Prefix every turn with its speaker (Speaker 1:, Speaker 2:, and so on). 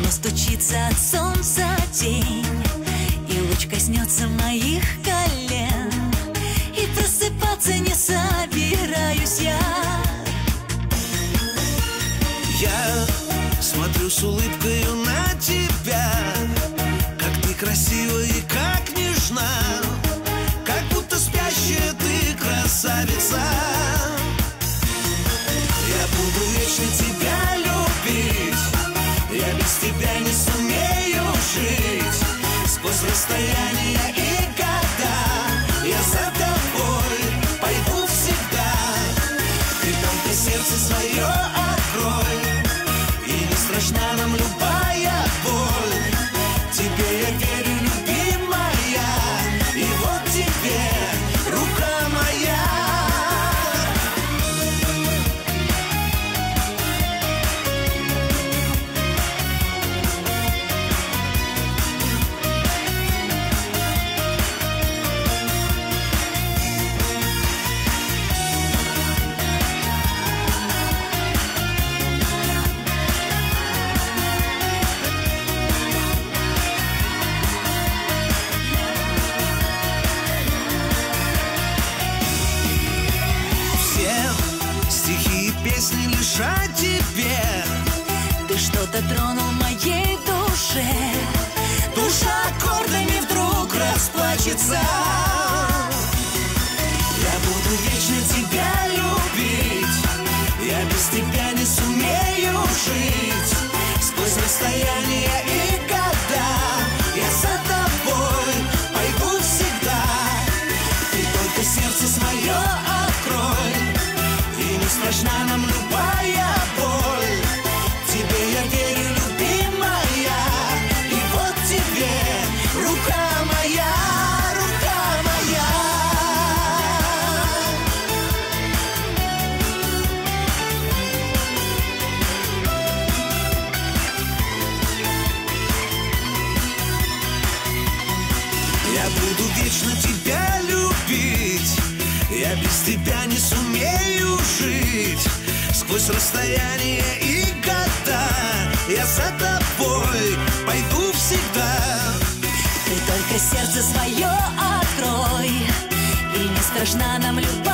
Speaker 1: давно стучится от солнца тень, и луч коснется моих колен, и просыпаться не собираюсь я.
Speaker 2: Я смотрю с улыбкою на тебя, как ты красива и как нежна, как будто спящая ты красавица. Я буду вечно тебя любить, я без тебя не сумею жить. Сквозь расстояние и года я за тобой пойду всегда. Ты только сердце свое открой, и не страшна нам любая боль. Тебе я верю, любимая, и вот тебе рука моя. Стихи и песни лишь о тебе.
Speaker 1: Ты что-то тронул в моей душе,
Speaker 2: Душа аккордами вдруг расплачется. Я буду вечно тебя любить, я без тебя не сумею жить. Сквозь расстояние и года я за тобой пойду всегда. Ты только сердце свое открой, и не страшна нам любая боль. Тебе я верю, любимая, и вот тебе рука моя, рука моя. Я буду вечно тебя любить, я без тебя не сумею жить. Сквозь расстояние и года я за тобой пойду всегда.
Speaker 1: ты только сердце свое открой, и не страшна нам любовь.